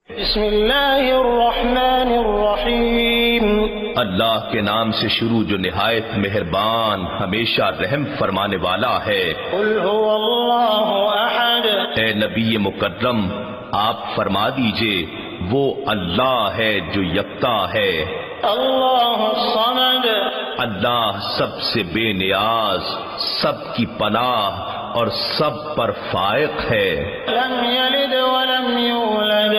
बिस्मिल्लाहिर्रहमानिर्रहीम। अल्लाह के नाम से शुरू जो निहायत मेहरबान हमेशा रहम फरमाने वाला है। कुल हुवल्लाहु अहद। ए नबी मुकर्रम, आप फरमा दीजिए वो अल्लाह है जो यक्ता है। अल्लाहु समद। अल्लाह सबसे बेनियाज, सबकी पनाह और सब पर फायक है। लम यलिद वलम यूलद।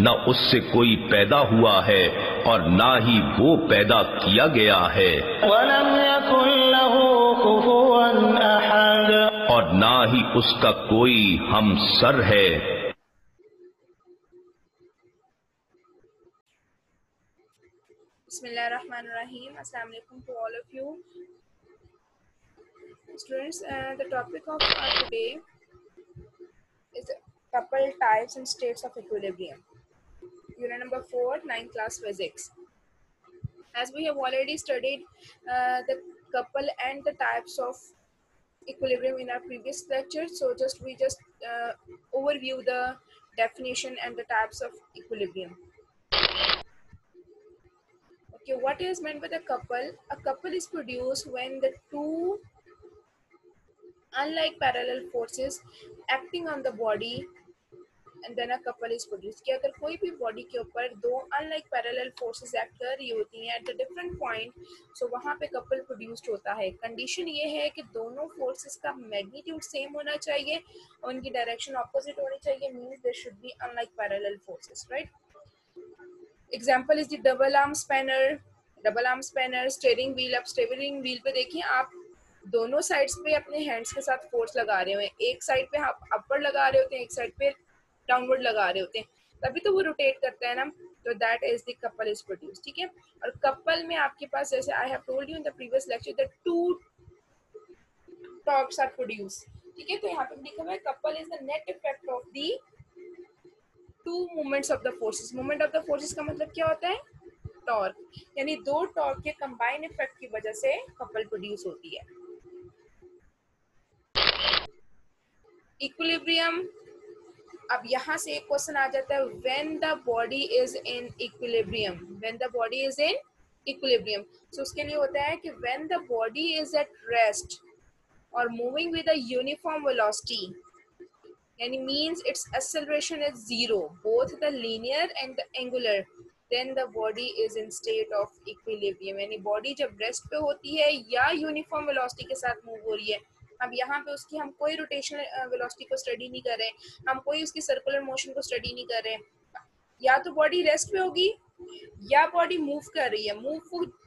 न उससे कोई पैदा हुआ है और ना ही वो पैदा किया गया है। वलम यकुन लहू कुफुवन अहद। और ना ही उसका कोई हमसर है। Bismillahirrahmanirrahim. Assalamu alaikum to all of you. Students, the topic of today is couple types and states of equilibrium. Unit number 4, 9th class physics. As we have already studied the couple and the types of equilibrium in our previous lecture, so we just overview the definition and the types of equilibrium. Okay, what is meant by the couple? A couple is produced when the two unlike parallel forces acting on the body and then a couple is produced. कि अगर कोई भी body के ऊपर दो unlike parallel forces act कर रही होती हैं at the different point, so वहाँ पे couple produced होता है. कंडीशन ये है कि दोनों forces का magnitude same होना चाहिए और उनकी डायरेक्शन opposite होनी चाहिए, means there should be unlike parallel forces, right? Example is the double arm spanner, steering wheel. अब स्टीयरिंग व्हील पे देखिए आप दोनों साइड्स पे अपने हैंड्स के साथ फोर्स लगा रहे हैं. एक साइड पे आप अपर लगा रहे होते हैं, एक साइड पे डाउनवर्ड लगा रहे होते हैं, तभी तो वो रोटेट करता है ना. तो that is the couple is produce. ठीक है. और कपल में आपके पास जैसे I have told you in the previous lecture that two torques are produce. ठीक है. तो यहाँ पे लिखा हुआ है couple is the net effect of the two movements of the forces. Movement of the forces का मतलब क्या होता है? टॉर्क. यानी दो टॉर्क के कंबाइन इफेक्ट की वजह से कपल प्रोड्यूस होती है. इक्विलिब्रियम. अब यहाँ से एक क्वेश्चन आ जाता है, when the body is in equilibrium. When the body is in equilibrium, so उसके लिए होता है कि when the body is at rest और moving with a uniform velocity, yani means its acceleration is zero, both the linear and the angular, then the body is in state of equilibrium. यानी body जब rest पे होती है या uniform velocity के साथ move हो रही है. अब यहाँ पे उसकी हम कोई रोटेशनल वेलोसिटी को स्टडी नहीं कर रहे, हम कोई उसकी सर्कुलर मोशन को स्टडी नहीं कर रहे. या तो बॉडी रेस्ट पे होगी या बॉडी मूव कर रही है. मूव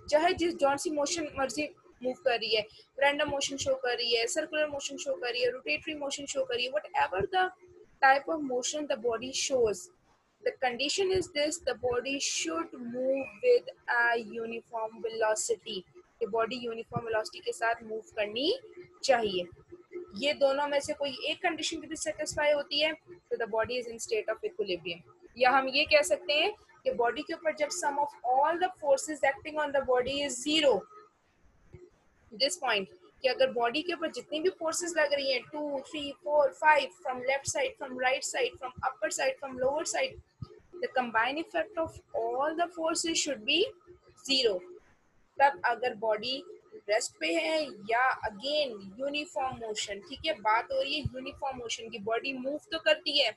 चाहे जिस जौन सी मोशन मर्जी मूव कर रही है, रैंडम मोशन शो कर रही है, सर्कुलर मोशन शो कर रही है, रोटेटरी मोशन शो कर रही है, whatever the type of motion the body shows, the condition is this: the body should move with a uniform velocity. the body uniform velocity के साथ मूव करनी चाहिए. ये दोनों में से कोई एक कंडीशन यदि सेटिस्फाई होती है तो the body is in state of equilibrium. या हम ये कह सकते हैं कि बॉडी के ऊपर जब sum of all the forces acting on the body is zero, this point कि अगर बॉडी के ऊपर जितनी भी फोर्सेस लग रही हैं 2, 3, 4, 5 from left side, from right side, from upper side, from lower side, the combined effect of all the forces should be zero. तब अगर बॉडी रेस्ट पे है या अगेन यूनिफॉर्म मोशन. ठीक है. बात हो रही है यूनिफॉर्म मोशन की. बॉडी मूव तो करती है,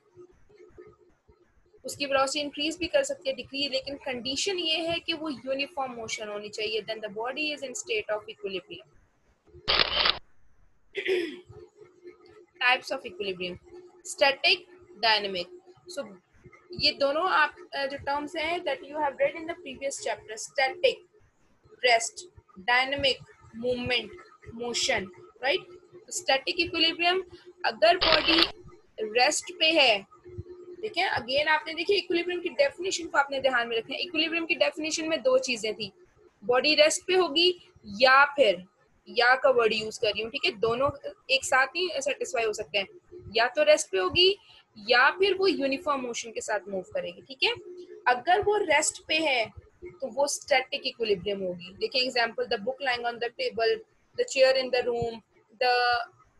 उसकी वेलोसिटी इंक्रीज भी कर सकती है, डिक्रीज, लेकिन कंडीशन ये है कि वो यूनिफॉर्म मोशन होनी चाहिए. Then the body is in state of equilibrium. Types of equilibrium: static, dynamic. So ये दोनों आप जो टर्म्स हैं that you have read in the previous chapter. Static rest, dynamic movement, motion, right. Static equilibrium, अगर body rest पे है. ठीक है. अगेन आपने देखिए इक्विलिब्रियम की डेफिनेशन को आपने ध्यान में रखना है. इक्विलिब्रियम की डेफिनेशन में दो चीजें थी, बॉडी रेस्ट पे होगी या फिर या का वर्ड यूज कर रही हूँ. ठीक है. दोनों एक साथ ही सेटिस्फाई हो सकते हैं, या तो रेस्ट पे होगी या फिर वो यूनिफॉर्म मोशन के साथ मूव करेगी. ठीक है. अगर वो रेस्ट पे है तो वो स्टैटिक इक्विलिब्रियम होगी. देखिए example, the book lying on the table, the chair in the room, the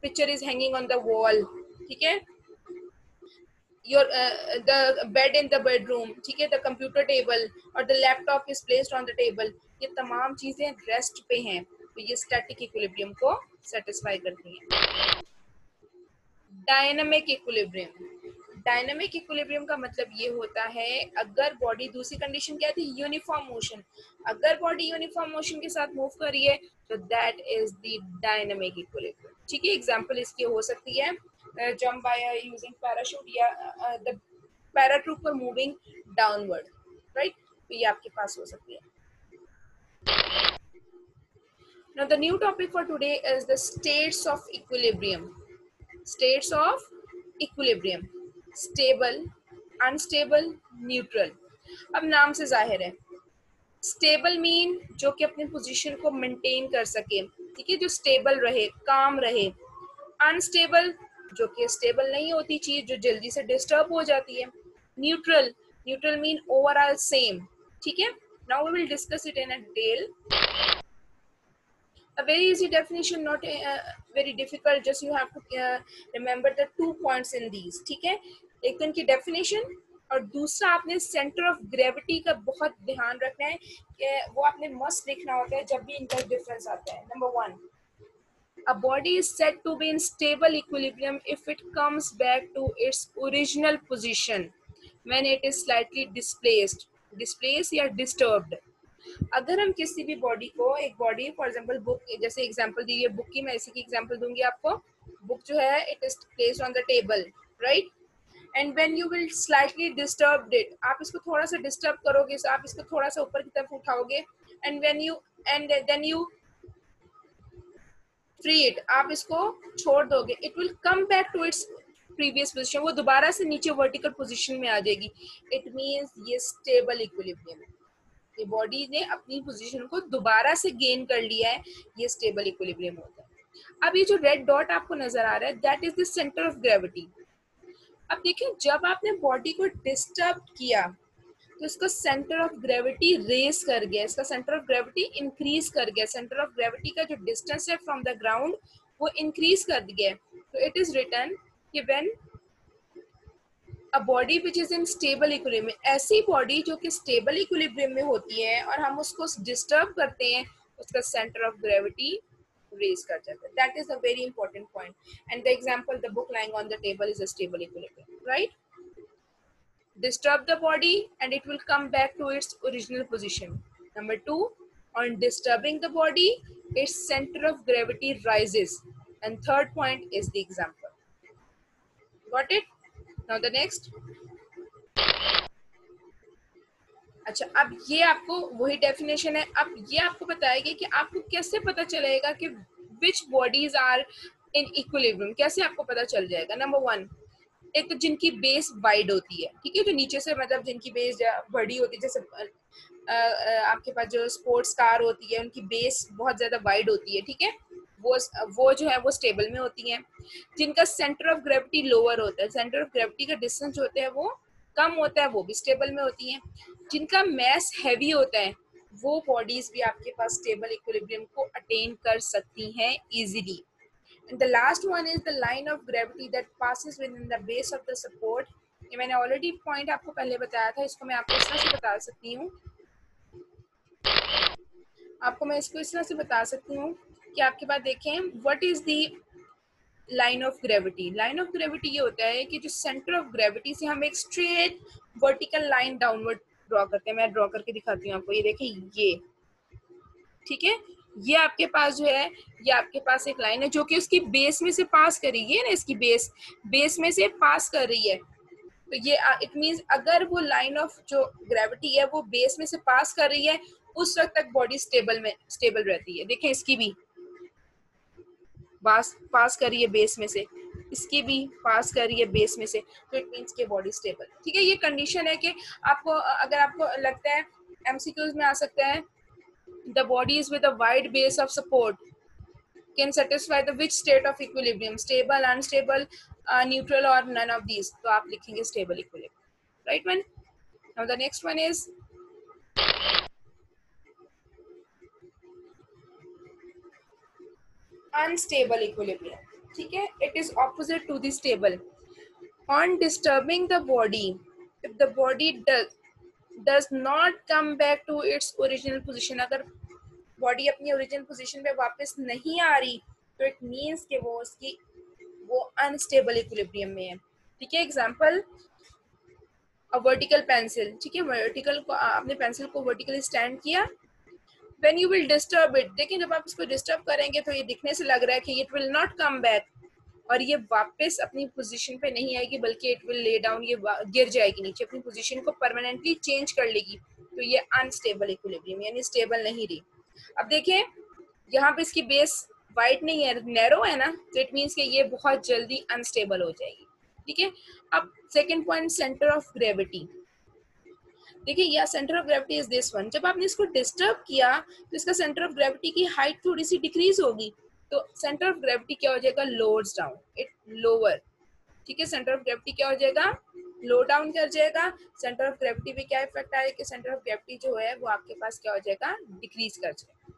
picture is hanging on the wall. ठीक है. your the bed in the bedroom, ठीक है, the computer table or the laptop is placed on the table, ये तमाम चीजें rest पे हैं, तो ये स्टैटिक इक्विलिब्रियम को सेटिस्फाई करती हैं। डायनामिक इक्विलिब्रियम, डायनामिक इक्विलिब्रियम का मतलब ये होता है अगर बॉडी, दूसरी कंडीशन क्या थी, यूनिफॉर्म मोशन, अगर बॉडी यूनिफॉर्म मोशन के साथ मूव कर रही है तो that is the dynamic equilibrium, ठीक है। एग्जांपल इसकी हो सकती है जंप बाय यूजिंग पैराशूट या the paratrooper moving downward, right, तो ये आपके पास हो सकती है। Now the new topic for today is the states of equilibrium. States of equilibrium, stable, unstable, neutral. अब नाम से जाहिर है, स्टेबल मीन जो कि अपनी पोजीशन को मेंटेन कर सके, ठीक है, जो स्टेबल रहे, काम रहे। अनस्टेबल जो कि स्टेबल नहीं होती चीज, जो जल्दी से डिस्टर्ब हो जाती है। Neutral, neutral mean overall same, ठीक है। Now we will discuss it in a detail. A very easy definition, not very difficult, just you have to remember the 2 points in these, ठीक है। एक तो इनकी डेफिनेशन और दूसरा आपने सेंटर ऑफ ग्रेविटी का बहुत ध्यान रखना है कि वो आपने मस्ट लिखना होता है जब भी इनका डिफरेंस आता है। Number 1, a body is said to be in stable equilibrium if it comes back to its original position when it is slightly displaced या disturbed। अगर हम किसी भी बॉडी को, एक बॉडी फॉर एग्जांपल बुक, जैसे एग्जांपल दी है बुक की, मैं इसी की एग्जांपल दूंगी आपको। बुक जो है it is placed on the table, right, and when you will slightly disturb it, आप इसको थोड़ा सा डिस्टर्ब करोगे, आप इसको थोड़ा सा ऊपर की तरफ उठाओगे, and then you free it, आप इसको छोड़ दोगे, it will come back to its previous position, वो दोबारा से नीचे वर्टिकल पोजीशन में आ जाएगी। इट मींस ये स्टेबल इक्विलिब्रियम है, ये बॉडी ने अपनी पोजीशन को दोबारा से गेन कर लिया है, ये स्टेबल इक्विलिब्रियम होता है। अब ये जो रेड डॉट आपको नजर आ रहा है that is the centre of gravity. अब देखिए जब आपने बॉडी को डिस्टर्ब किया तो इसका सेंटर ऑफ ग्रेविटी रेज कर गया, इसका सेंटर ऑफ ग्रेविटी इंक्रीज कर गया, सेंटर ऑफ ग्रेविटी का जो डिस्टेंस है फ्रॉम द ग्राउंड वो इंक्रीज कर गया। तो इट इज रिटन कि when a body which is in stable equilibrium, ऐसी बॉडी जो कि स्टेबल इक्विलिब्रियम में होती है और हम उसको डिस्टर्ब करते हैं, उसका सेंटर ऑफ ग्रेविटी रेज कर जाता है। That is a very important point and the example the book lying on the table is a stable equilibrium, right. Disturb the body and it will come back to its original position. Number 2, on disturbing the body, its center of gravity rises. And third point is the example. Got it? Now the next. अच्छा, अब ये आपको वही definition है। अब ये आपको बताएगी कि आपको कैसे पता चलेगा कि which bodies are in equilibrium, कैसे आपको पता चल जाएगा। नंबर 1, एक तो जिनकी बेस वाइड होती है, ठीक है, जो नीचे से मतलब जिनकी बेस बड़ी होती है, जैसे आपके पास जो स्पोर्ट्स कार होती है उनकी बेस बहुत ज्यादा वाइड होती है, ठीक है, वो जो है वो स्टेबल में होती हैं। जिनका सेंटर ऑफ ग्रेविटी लोअर होता है, सेंटर ऑफ ग्रेविटी का डिस्टेंस जो होता है वो कम होता है, वो भी स्टेबल में होती हैं। जिनका मैस हैवी होता है वो बॉडीज भी आपके पास स्टेबल इक्विलिब्रियम को अटेन कर सकती हैं easily. And the last one is the line of gravity that passes within the base of the support. ये मैंने ऑलरेडी पॉइंट आपको पहले बताया था, इसको मैं आपको इस तरह से बता सकती हूँ, कि आपके पास देखें what is the line of gravity. Line of gravity ये होता है कि जो सेंटर ऑफ ग्रेविटी से हम एक straight vertical line downward draw करते हैं। मैं ड्रॉ करके दिखाती हूँ आपको, ये देखें, ये ठीक है, ये आपके पास जो है, ये आपके पास एक लाइन है जो कि उसकी बेस में से पास कर रही है ना, इसकी बेस में से पास कर रही है। तो ये इट मींस अगर वो लाइन ऑफ जो ग्रेविटी है वो बेस में से पास कर रही है उस वक्त तक बॉडी स्टेबल रहती है। देखें इसकी भी पास कर रही है बेस में से, इसकी भी पास कर रही है बेस में से, तो इट मींस के बॉडी स्टेबल, ठीक है। ये कंडीशन है कि आपको, अगर आपको लगता है एमसीक्यूज में आ सकता है the bodies with a wide base of support can satisfy the which state of equilibrium, stable, unstable, neutral or none of these, तो आप लिखेंगे stable equilibrium, right one. Now the next one is unstable equilibrium, ठीक है, it is opposite to the stable. On disturbing the body, if the body does not come back to its original position, अगर body अपनी original position पे वापस नहीं आ रही तो it means कि वो अनस्टेबल इक्विलिब्रियम में है. ठीक है, एग्जांपल अ वर्टिकल पेंसिल. ठीक है, वर्टिकल को आपने पेंसिल को वर्टिकली स्टैंड किया, when you will disturb it, देखिए जब आप इसको डिस्टर्ब करेंगे तो ये दिखने से लग रहा है कि it will not come back, और ये वापस अपनी पोजीशन पे नहीं आएगी बल्कि इट विल ले डाउन, ये गिर जाएगी नीचे, अपनी पोजीशन को परमानेंटली चेंज कर लेगी. तो ये अनस्टेबल इक्विलिब्रियम यानी स्टेबल नहीं रही. अब देखें यहाँ पे इसकी बेस वाइड नहीं है, नैरो है ना, तो इट मीन्स कि ये बहुत जल्दी अनस्टेबल हो जाएगी. ठीक है, अब second point, centre of gravity. देखिए यह centre of gravity is this one. जब आपने इसको डिस्टर्ब किया तो इसका सेंटर ऑफ ग्रेविटी की हाइट थोड़ी सी डिक्रीज होगी, तो सेंटर ऑफ ग्रेविटी क्या हो जाएगा, लोअर्स डाउन, इट लोअर. ठीक है, सेंटर ऑफ ग्रेविटी क्या हो जाएगा, लो डाउन कर जाएगा. सेंटर ऑफ ग्रेविटी पे क्या इफेक्ट आएगा कि सेंटर ऑफ ग्रेविटी जो है वो आपके पास क्या हो जाएगा, डिक्रीज कर जाएगा.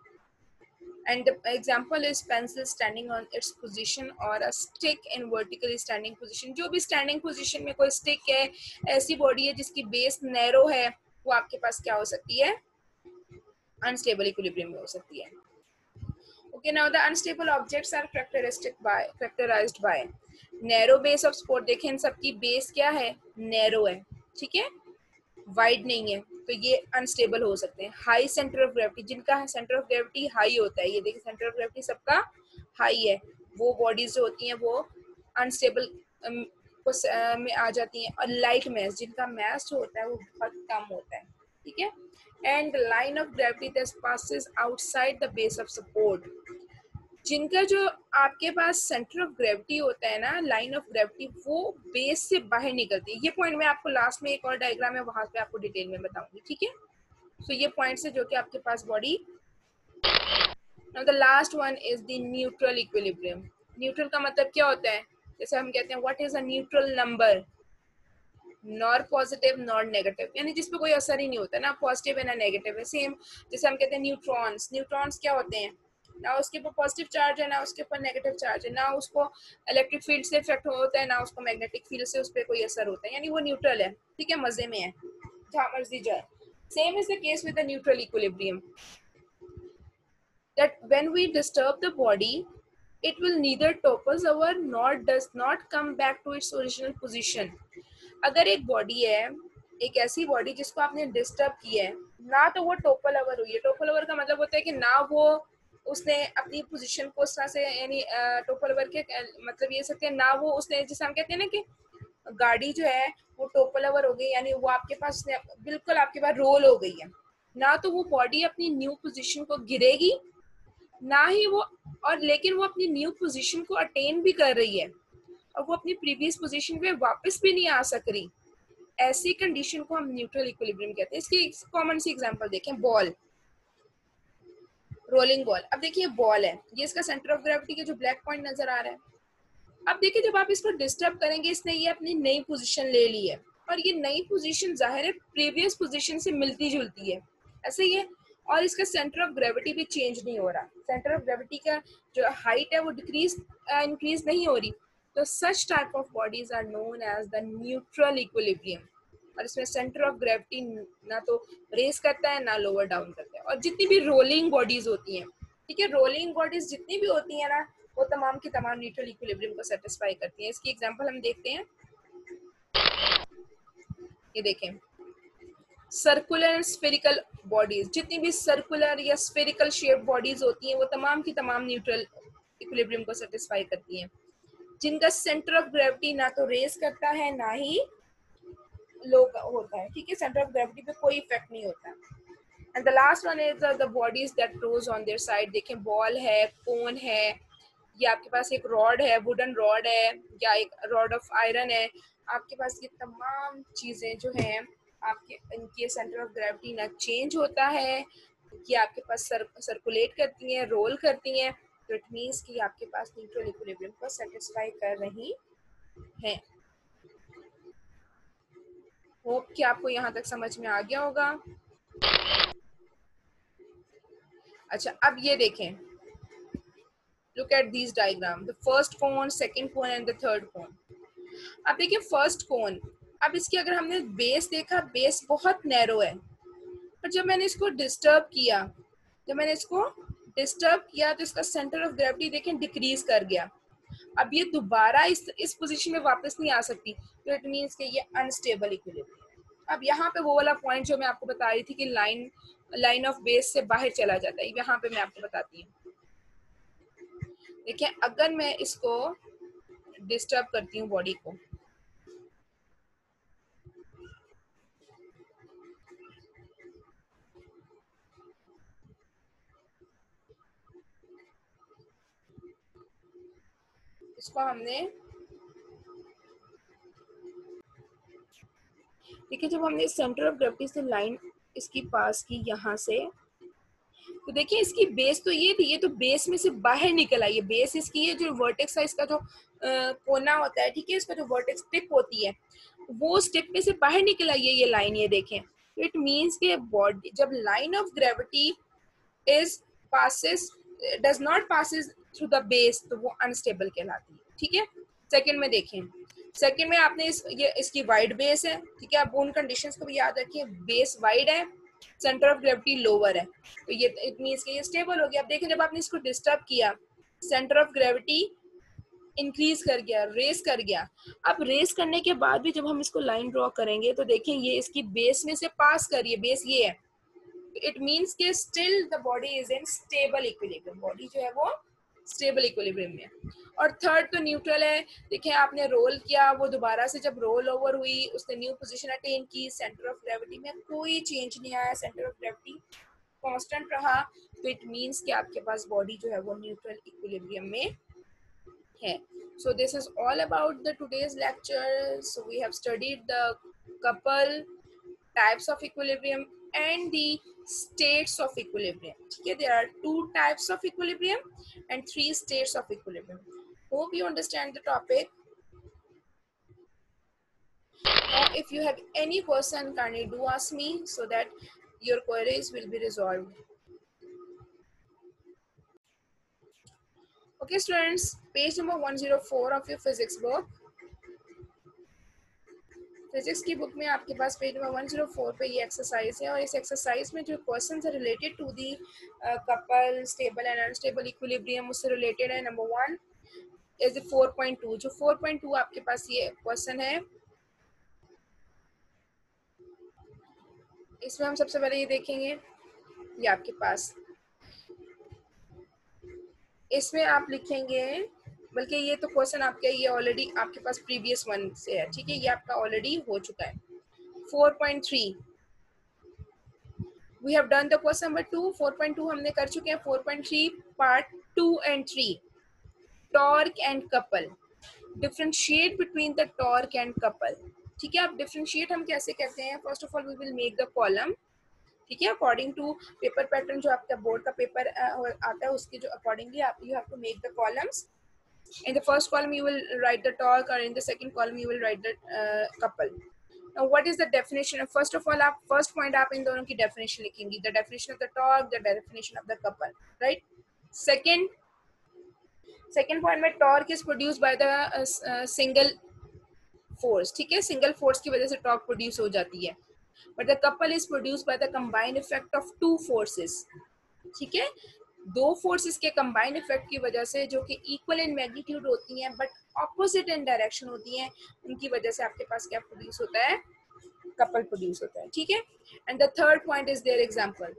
And the example is pencil standing on its position or a stick in vertically standing position. जो भी standing position में कोई stick है, ऐसी body है जिसकी base narrow है, वो आपके पास क्या हो सकती है, unstable equilibrium में हो सकती है. Okay, now the unstable objects are characterized by narrow base of support. देखें इन सबकी base क्या है, narrow है. ठीक है, वाइड नहीं है, तो ये अनस्टेबल हो सकते हैं. हाई सेंटर ऑफ ग्रेविटी, जिनका सेंटर ऑफ ग्रेविटी हाई होता है, ये देखिए सेंटर ऑफ ग्रेविटी सबका हाई है, वो बॉडीज जो होती हैं वो अनस्टेबल में आ जाती हैं. और लाइट मैस, जिनका मैस जो होता है वो बहुत कम होता है. ठीक है, and line of gravity that passes outside the base of support, जिनका जो आपके पास सेंटर ऑफ ग्रेविटी होता है ना, लाइन ऑफ ग्रेविटी, वो बेस से बाहर निकलती है. ये पॉइंट मैं आपको लास्ट में एक और डायग्राम है वहां पे आपको डिटेल में बताऊंगी. ठीक है, सो ये पॉइंट्स है जो कि आपके पास body. Now the last one is the neutral equilibrium. Neutral का मतलब क्या होता है, जैसे हम कहते हैं what is a neutral number, nor positive nor negative, यानी जिसपे कोई असर ही नहीं होता ना पॉजिटिव है ना नेगेटिव है. सेम जैसे हम कहते हैं न्यूट्रॉन्स, न्यूट्रॉन्स क्या होते हैं, ना उसके ऊपर पॉजिटिव चार्ज है ना उसके ऊपर नेगेटिव चार्ज है, ना उसको इलेक्ट्रिक फील्ड से इफेक्ट होता है ना उसको मैग्नेटिक फील्ड से उस पर कोई असर होता है, यानी वो न्यूट्रल है. ठीक है, मजे में है, जहाँ मर्जी जाए. Same is the case with the neutral equilibrium, that when we disturb the body it will neither topples over nor does not come back to its original position. अगर एक बॉडी है, एक ऐसी बॉडी जिसको आपने डिस्टर्ब किया है, ना तो वो टोपल ओवर हुई है. टोपल ओवर का मतलब होता है कि ना वो उसने अपनी पोजीशन को उस तरह से, यानी टोपल ओवर के मतलब ये सकते हैं, ना वो उसने, जैसे हम कहते हैं ना कि गाड़ी जो है वो टोपल ओवर हो गई, यानी वो आपके पास बिल्कुल आपके पास रोल हो गई है, ना तो वो बॉडी अपनी न्यू पोजीशन को गिरेगी, ना ही वो, और लेकिन वो अपनी न्यू पोजीशन को अटेन भी कर रही है और वो अपनी प्रीवियस पोजीशन पे वापस भी नहीं आ सक रही. ऐसी कंडीशन को हम न्यूट्रल इक्विलिब्रियम कहते हैं. इसकी कॉमन सी एग्जांपल देखें, बॉल, रोलिंग बॉल. अब देखिए बॉल है, ये इसका सेंटर ऑफ ग्रेविटी के जो ब्लैक पॉइंट नजर आ रहा है. अब देखिए जब आप इसको डिस्टर्ब करेंगे, इसने ये अपनी नई पोजीशन ले ली है, और ये नई पोजीशन जाहिर है प्रीवियस पोजीशन से मिलती जुलती है, ऐसे ही है, और इसका सेंटर ऑफ ग्रेविटी भी चेंज नहीं हो रहा. सेंटर ऑफ ग्रेविटी का जो हाइट है वो डिक्रीज इंक्रीज नहीं हो रही. तो such type of bodies are known as the neutral equilibrium, और इसमें सेंटर ऑफ ग्रेविटी ना तो रेस करता है ना लोअर डाउन करता है. और जितनी भी रोलिंग बॉडीज होती हैं, ठीक है, रोलिंग बॉडीज जितनी भी होती हैं ना, वो तमाम की तमाम न्यूट्रल इक्विलिब्रियम को सेटिस्फाई करती हैं. इसकी एग्जांपल हम देखते हैं, ये देखें, सर्कुलर एंड स्फेरिकल बॉडीज, जितनी भी सर्कुलर या स्फेरिकल शेप बॉडीज होती हैं वो तमाम की तमाम न्यूट्रल इक्विलिब्रियम को सेटिस्फाई करती हैं, जिनका सेंटर ऑफ ग्रेविटी ना तो रेस करता है ना ही लो होता है. ठीक है, सेंटर ऑफ ग्रेविटी पे कोई इफेक्ट नहीं होता. And the last one is the bodies that rose on their side. देखें बॉल है, कोन है, या आपके पास एक रॉड है, वुडन रॉड है, या एक रॉड ऑफ आयरन है. आपके पास ये तमाम चीजें जो हैं आपके, इनके सेंटर ऑफ ग्रेविटी ना चेंज होता है, ये आपके पास सर्कुलेट करती हैं, रोल करती हैं. तो इट मीन्स कि आपके पास न्यूट्रल इक्विलिब्रियम को सेटिस्फाई कर रही हैं. होप कि आपको यहाँ तक समझ में आ गया होगा. अच्छा, अब ये देखें, look at these diagram, the first cone, second cone and the third cone. अब देखिए फर्स्ट कोन, अब इसकी अगर हमने बेस देखा, बेस बहुत नैरो है, पर जब मैंने इसको डिस्टर्ब किया, तो इसका सेंटर ऑफ ग्रेविटी देखें डिक्रीज कर गया। अब ये दोबारा इस पोजीशन में वापस नहीं आ सकती, तो इट मींस कि ये अनस्टेबल इक्विलिब्रियम। अब यहाँ पे वो वाला पॉइंट जो मैं आपको बता रही थी कि लाइन ऑफ बेस से बाहर चला जाता है, यहाँ पे मैं आपको बताती हूँ। देखिए अगर मैं इसको डिस्टर्ब करती हूँ बॉडी को, इसको हमने देखिए जब हमने सेंटर ऑफ ग्रेविटी से लाइन इसकी पास की यहाँ से, तो देखिए इसकी बेस तो ये थी, ये तो बेस में से बाहर निकल आई है। बेस इसकी है, जो वर्टेक्स है इसका जो कोना होता है, ठीक है, इसका जो वर्टेक्स टिप होती है, वो उस टिप में से बाहर निकल आई है ये लाइन, ये देखें। इट मींस के बॉडी जब line of gravity is passes does not passes through the base, तो वो अनस्टेबल कहलाती है, ठीक है। सेकंड में देखें, सेकंड में आपने इसकी वाइड बेस है, ठीक है, आप उन कंडीशंस को भी याद रखिए, बेस वाइड है, सेंटर ऑफ ग्रेविटी लोअर है, तो ये इट मींस कि ये स्टेबल हो गया। अब देखें जब आपने इसको डिस्टर्ब किया, सेंटर ऑफ ग्रेविटी इंक्रीज कर गया, रेस कर गया। अब रेस करने के बाद भी जब हम इसको लाइन ड्रॉ करेंगे तो देखें ये इसकी बेस में से पास कर रही है, बेस ये है, इट मींस कि still the body is in stable equilibrium, body जो है वो स्टेबल इक्विलिब्रियम में। और थर्ड तो न्यूट्रल है, देखिए आपने रोल किया, वो दोबारा से जब रोल ओवर हुई उसने न्यू पोजीशन अटेन की, सेंटर ऑफ ग्रेविटी में कोई चेंज नहीं आया, सेंटर ऑफ ग्रेविटी कांस्टेंट रहा, तो इट मींस कि आपके पास बॉडी जो है वो न्यूट्रल इक्विलिब्रियम में है। So this is all about the today's lecture. So we have studied the couple, types of equilibrium and the states of equilibrium. Okay, there are 2 types of equilibrium and 3 states of equilibrium. Hope you understand the topic. Now if you have any question, kindly do ask me so that your queries will be resolved. Okay students, page number 104 of your physics book. Physics की book में आपके पास page number 104 पे ये exercise है, और इस exercise में जो क्वेश्चंस है related to the couple, stable and unstable equilibrium, उससे रिलेटेड है। नंबर 1 इज 4.2, जो 4.2 आपके पास ये क्वेश्चन है, इसमें हम सबसे पहले ये देखेंगे, ये आपके पास, इसमें आप लिखेंगे, बल्कि ये तो क्वेश्चन आपके ये ऑलरेडी आपके पास प्रीवियस वन से है, ठीक है, ये आपका ऑलरेडी हो चुका है। 4.3 we have done the question number 2, 4.2 हमने कर चुके हैं। 4.3 part 2 and 3, torque and couple, differentiate between the torque and couple, ठीक है। अब डिफरेंशिएट हम कैसे करते हैं, first of all we will make the column, ठीक है, अकॉर्डिंग टू पेपर पैटर्न, जो आपका बोर्ड का पेपर आता है उसके जो अकॉर्डिंगली आप you have to make the columns. In the first column you will write the torque, or in the second column you will write the couple. Now what is the definition? First of all, आप first point आप इन दोनों की definition लिखेंगी, the definition of the torque, the definition of the couple, right? Second point में torque is produced by the single force, ठीक है, single force की वजह से torque produce हो जाती है, but the couple is produced by the combined effect of 2 forces, ठीक है, 2 फोर्सेस के कंबाइंड इफेक्ट की वजह से, जो कि इक्वल इन मैग्नीट्यूड होती हैं बट ऑपोजिट इन डायरेक्शन होती हैं, उनकी वजह से आपके पास क्या प्रोड्यूस होता है, कपल प्रोड्यूस होता है, ठीक है। And the third point is their example,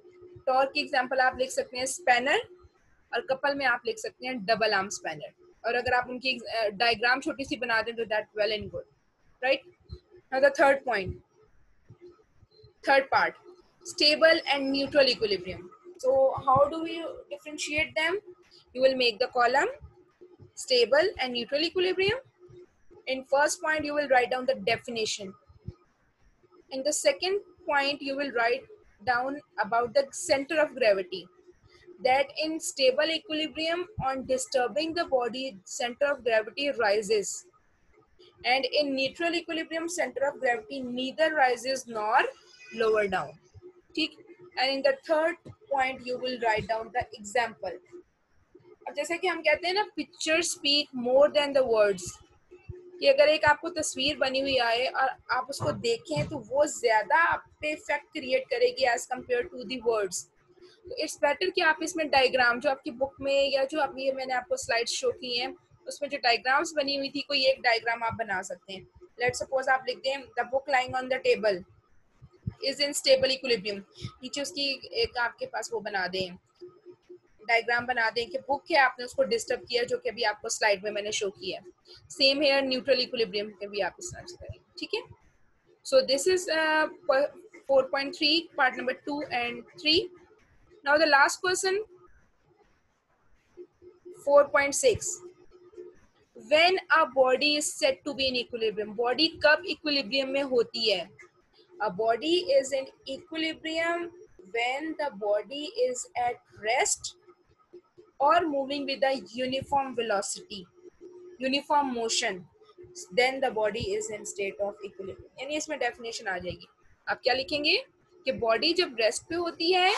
torque की एग्जांपल आप लिख सकते हैं स्पैनर, और कपल में आप लिख सकते हैं डबल आर्म स्पैनर, और अगर आप उनकी डायग्राम छोटी सी बना दें तो that well and good, right. Now the third point, third part, stable and neutral equilibrium. So how do we differentiate them? You will make the column stable and neutral equilibrium. In first point you will write down the definition. In the second point you will write down about the center of gravity, that in stable equilibrium on disturbing the body center of gravity rises, and in neutral equilibrium center of gravity neither rises nor lower down. ठीक. And in the third point you will write down the example. अब जैसे कि हम कहते हैं ना, pictures speak more than the words. कि अगर एक आपको तस्वीर बनी हुई आए और आप उसको देखें तो वो ज़्यादा आप पे इफेक्ट क्रिएट करेगी as compare to the words. तो इट्स बेटर कि आप इसमें डायग्राम जो आपकी बुक में या जो अभी मैंने आपको स्लाइड्स शो की हैं उसमें जो डायग्राम्स बनी हुई थी कोई एक डायग्राम आप बना सकते हैं। लेट सपोज आप लिख दें the book lying on the table is in stable equilibrium, नीचे उसकी एक आपके पास वो बना दें डायग्राम बना दें कि बुक है आपने उसको डिस्टर्ब किया जो कि अभी आपको स्लाइड में मैंने शो किया है। सेम हेयर न्यूट्रल इक्विलिब्रियम के भी आप इस तरह से करें, ठीक है। So this is 4.3 part number 2 and 3. Now the last question 4.6. When a body is said to be in equilibrium, body कब equilibrium में होती है? A body is in equilibrium when the body is at rest or moving with a uniform velocity, uniform motion. Then the body is in state of equilibrium. यानी इसमें definition आ जाएगी। आप क्या लिखेंगे कि बॉडी जब रेस्ट पे होती है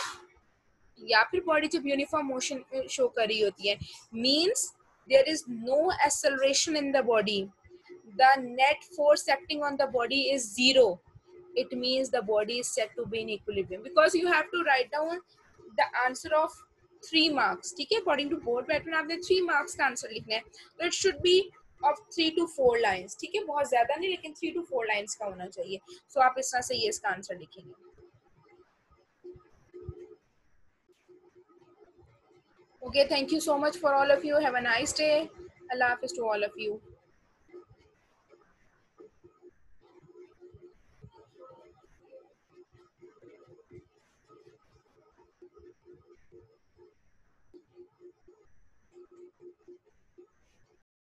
या फिर बॉडी जब यूनिफॉर्म मोशन शो कर रही होती है, means there is no acceleration in the body, the net force acting on the body is zero, it means the body is said to be in equilibrium. Because you have to write down the answer of 3 marks, ठीक है। According to board pattern आपने 3 marks का answer लिखना है, तो it should be of 3 to 4 lines, ठीक है, बहुत ज्यादा नहीं लेकिन 3 to 4 lines का होना चाहिए। सो आप इस तरह से ये इसका आंसर लिखेंगे। Okay, thank you so much for all of you. Have a nice day. Allah Hafiz to all of you.